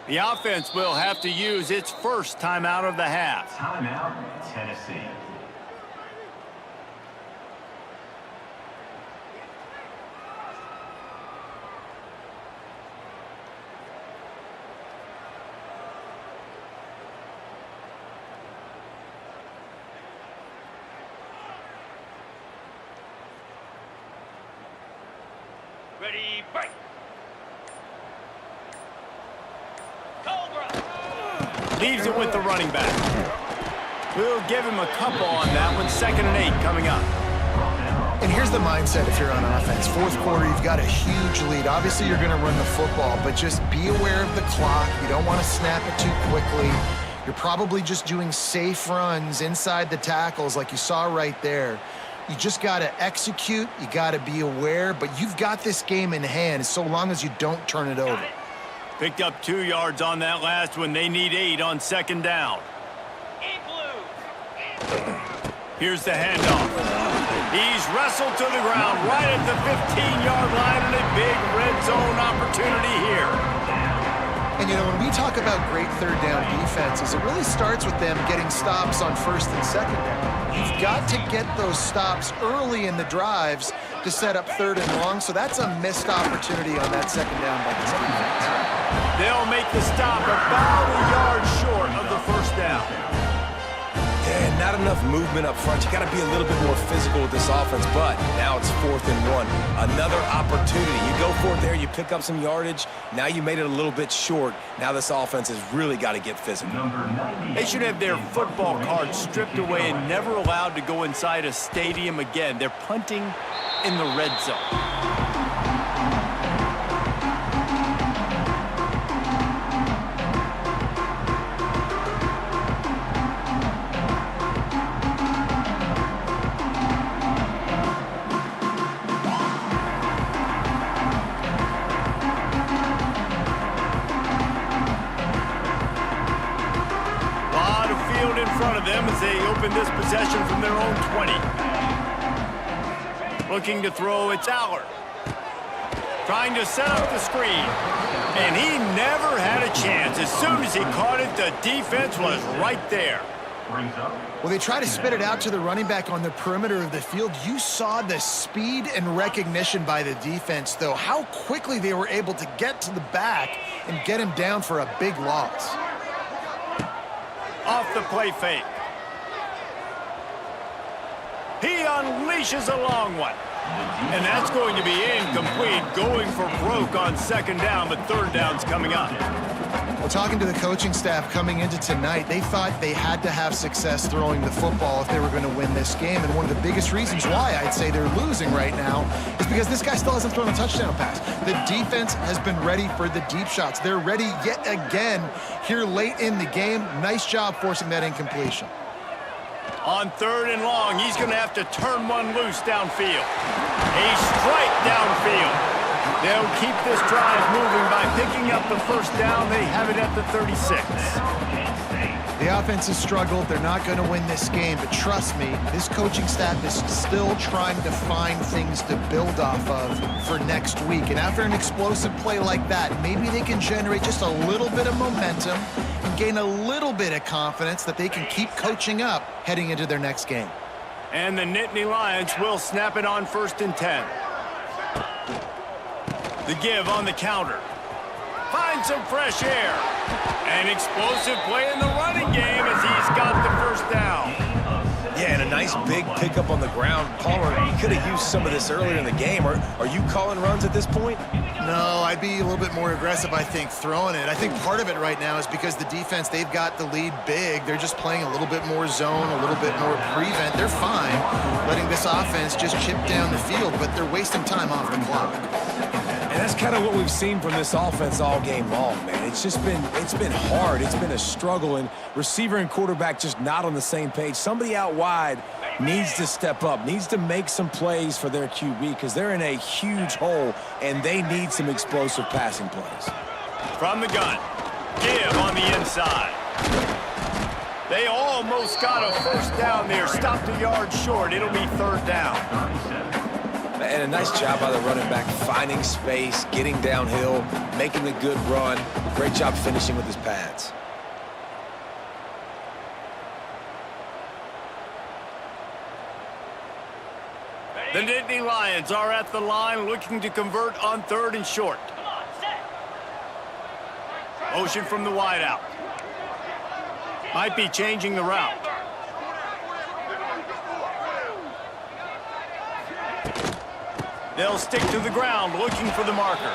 The offense will have to use its first timeout of the half. Timeout, Tennessee. Ready, break. Cobra. Leaves it with the running back. We'll give him a couple on that one. 2nd and 8 coming up. And here's the mindset if you're on offense. 4th quarter, you've got a huge lead. Obviously, you're going to run the football, but just be aware of the clock. You don't want to snap it too quickly. You're probably just doing safe runs inside the tackles like you saw right there. You just got to execute. You got to be aware, but you've got this game in hand so long as you don't turn it over. Picked up 2 yards on that last one. They need 8 on 2nd down. In blue. Here's the handoff. He's wrestled to the ground right at the 15-yard line, and a big red zone opportunity here. And, you know, when we talk about great third down defenses, it really starts with them getting stops on first and second down. You've got to get those stops early in the drives to set up third and long, so that's a missed opportunity on that second down by this defense. They'll make the stop about a yard short of the first down. Yeah, not enough movement up front. You got to be a little bit more physical with this offense, but now it's 4th and 1. Another opportunity. You go for it there, you pick up some yardage. Now you made it a little bit short. Now this offense has really got to get physical. They should have their football cards stripped away and never allowed to go inside a stadium again. They're punting in the red zone. In front of them as they open this possession from their own 20. Looking to throw, it's Aller. Trying to set up the screen. And he never had a chance. As soon as he caught it, the defense was right there. Well, they try to spit it out to the running back on the perimeter of the field. You saw the speed and recognition by the defense, though, how quickly they were able to get to the back and get him down for a big loss. Off the play fake. He unleashes a long one. And that's going to be incomplete, going for broke on second down, but third down's coming up. Well, talking to the coaching staff coming into tonight, they thought they had to have success throwing the football if they were going to win this game. And one of the biggest reasons why I'd say they're losing right now is because this guy still hasn't thrown a touchdown pass. The defense has been ready for the deep shots. They're ready yet again here late in the game. Nice job forcing that incompletion. On third and long, he's going to have to turn one loose downfield. A strike downfield. They'll keep this drive moving by picking up the first down. They have it at the 36. The offense has struggled. They're not going to win this game, but trust me, this coaching staff is still trying to find things to build off of for next week. And after an explosive play like that, maybe they can generate just a little bit of momentum and gain a little bit of confidence that they can keep coaching up heading into their next game. And the Nittany Lions will snap it on 1st and 10. The give on the counter. Find some fresh air. An explosive play in the running game as he's got the first down. Yeah, and a nice big pickup on the ground. Palmer, you could have used some of this earlier in the game. Are you calling runs at this point? No, I'd be a little bit more aggressive, I think, throwing it. I think part of it right now is because the defense, they've got the lead big. They're just playing a little bit more zone, a little bit more prevent. They're fine letting this offense just chip down the field, but they're wasting time off the clock. And that's kind of what we've seen from this offense all game long, man. It's been hard. It's been a struggle, and receiver and quarterback just not on the same page. Somebody out wide needs to step up, needs to make some plays for their QB because they're in a huge hole, and they need some explosive passing plays. From the gun, give on the inside. They almost got a first down there, stopped a yard short. It'll be third down. And a nice job by the running back, finding space, getting downhill, making a good run. Great job finishing with his pads. The Nittany Lions are at the line looking to convert on third and short. Motion from the wideout. Might be changing the route. They'll stick to the ground looking for the marker.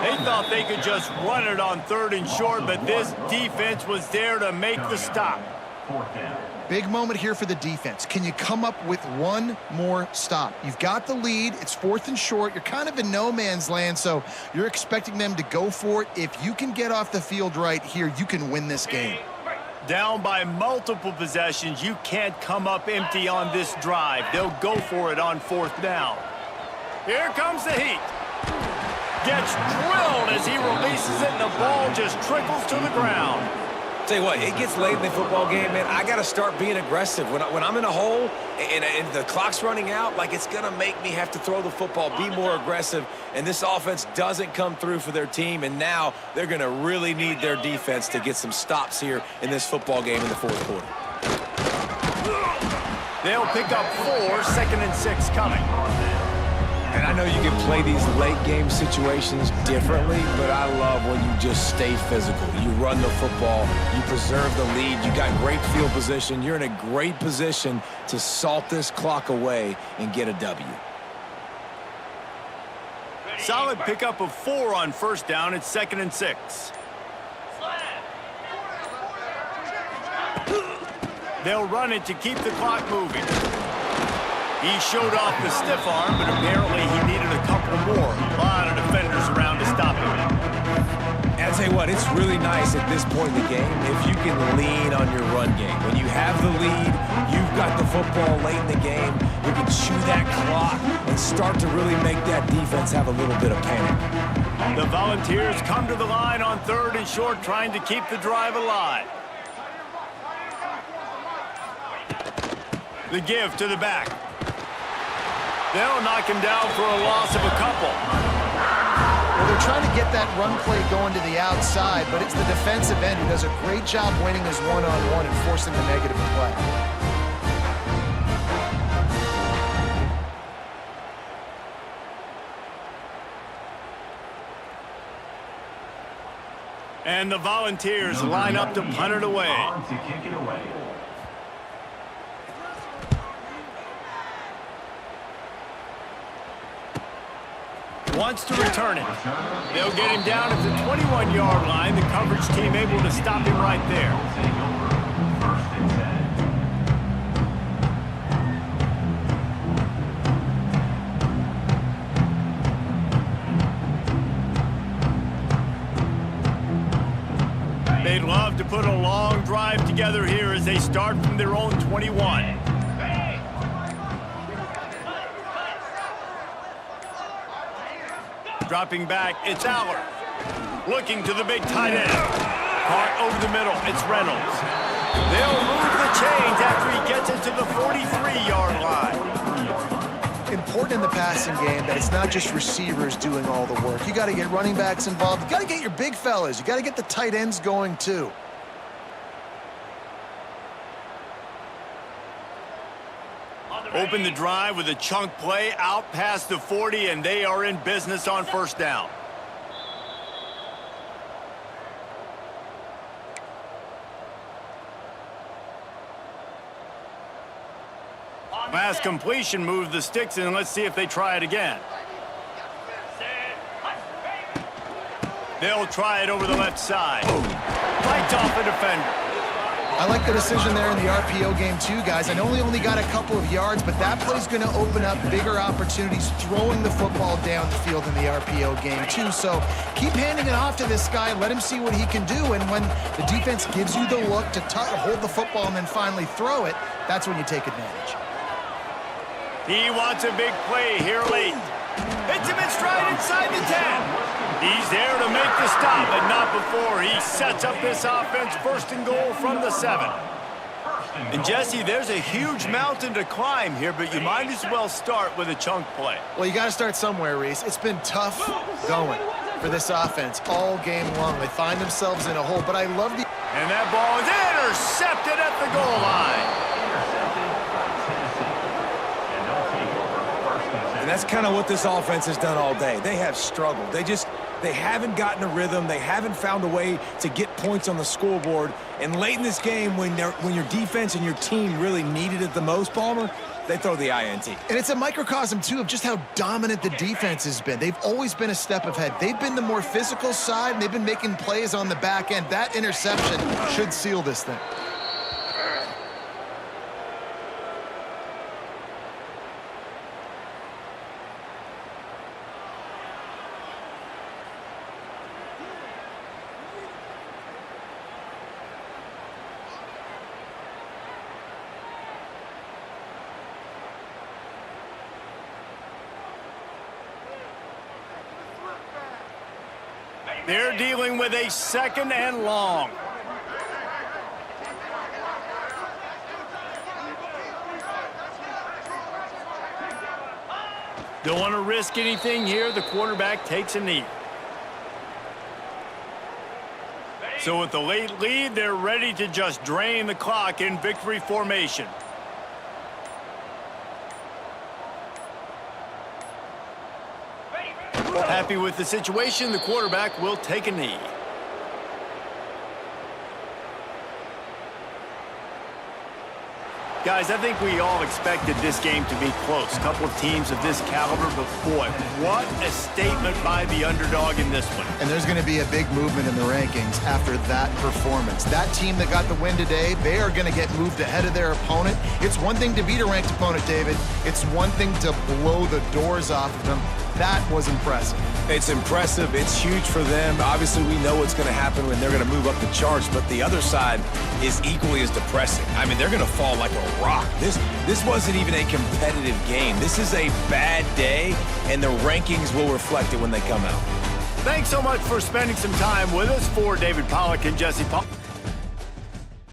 They thought they could just run it on third and short, but this defense was there to make the stop. Big moment here for the defense. Can you come up with one more stop? You've got the lead. It's 4th and short. You're kind of in no man's land, so you're expecting them to go for it. If you can get off the field right here, you can win this game. Down by multiple possessions, you can't come up empty on this drive. They'll go for it on 4th down. Here comes the heat. Gets drilled as he releases it, and the ball just trickles to the ground. Tell you what, it gets late in the football game, man. I got to start being aggressive. When I'm in a hole and the clock's running out, like, it's going to make me have to throw the football, be more aggressive, and this offense doesn't come through for their team, and now they're going to really need their defense to get some stops here in this football game in the fourth quarter. They'll pick up 4, 2nd and 6 coming. And I know you can play these late-game situations differently, but I love when you just stay physical. You run the football, you preserve the lead, you got great field position, you're in a great position to salt this clock away and get a W. Solid pickup of 4 on 1st down. It's 2nd and 6. They'll run it to keep the clock moving. He showed off the stiff arm, but apparently he needed a couple more. A lot of defenders around to stop him. And I'll tell you what, it's really nice at this point in the game if you can lean on your run game. When you have the lead, you've got the football late in the game, you can chew that clock and start to really make that defense have a little bit of panic. The Volunteers come to the line on 3rd and short, trying to keep the drive alive. The give to the back. They'll knock him down for a loss of a couple. Well, they're trying to get that run play going to the outside, but it's the defensive end who does a great job winning his one-on-one and forcing the negative play. And the Volunteers line up to punt it away. On to kick it away. Wants to return it. They'll get him down at the 21-yard line. The coverage team able to stop him right there. Take over. 1st and 10. They'd love to put a long drive together here as they start from their own 21. Dropping back, it's Aller. Looking to the big tight end. Caught over the middle, it's Reynolds. They'll move the chains after he gets it to the 43-yard line. Important in the passing game that it's not just receivers doing all the work. You got to get running backs involved. You got to get your big fellas. You got to get the tight ends going too. Open the drive with a chunk play out past the 40, and they are in business on 1st down. Pass completion, move the sticks, and let's see if they try it again. They'll try it over the left side. Fights off the defender. I like the decision there in the RPO game too, guys. I know they only got a couple of yards, but that play's going to open up bigger opportunities throwing the football down the field in the RPO game too. So keep handing it off to this guy. Let him see what he can do. And when the defense gives you the look to hold the football and then finally throw it, that's when you take advantage. He wants a big play here late. Hits him in stride inside the 10. He's there to make the stop, but not before he sets up this offense 1st and goal from the 7. And Jesse, there's a huge mountain to climb here, but you might as well start with a chunk play. Well, you got to start somewhere, Reese. It's been tough going for this offense all game long. They find themselves in a hole, but I love the... And that ball is intercepted at the goal line. And that's kind of what this offense has done all day. They have struggled. They haven't gotten a rhythm. They haven't found a way to get points on the scoreboard. And late in this game, when your defense and your team really needed it the most, Palmer, they throw the INT. And it's a microcosm, too, of just how dominant the defense has been. They've always been a step ahead. They've been the more physical side, and they've been making plays on the back end. That interception should seal this thing. They're dealing with a 2nd and long. Don't want to risk anything here. The quarterback takes a knee. So with the late lead, they're ready to just drain the clock in victory formation. Happy with the situation, the quarterback will take a knee. Guys, I think we all expected this game to be close. A couple of teams of this caliber, but boy, what a statement by the underdog in this one. And there's going to be a big movement in the rankings after that performance. That team that got the win today, they are going to get moved ahead of their opponent. It's one thing to beat a ranked opponent, David. It's one thing to blow the doors off of them. That was impressive. It's impressive. It's huge for them. Obviously, we know what's going to happen when they're going to move up the charts, but the other side is equally as depressing. I mean, they're going to fall like a rock. This wasn't even a competitive game. This is a bad day, and the rankings will reflect it when they come out. Thanks so much for spending some time with us. For David Pollack and Jesse Paul.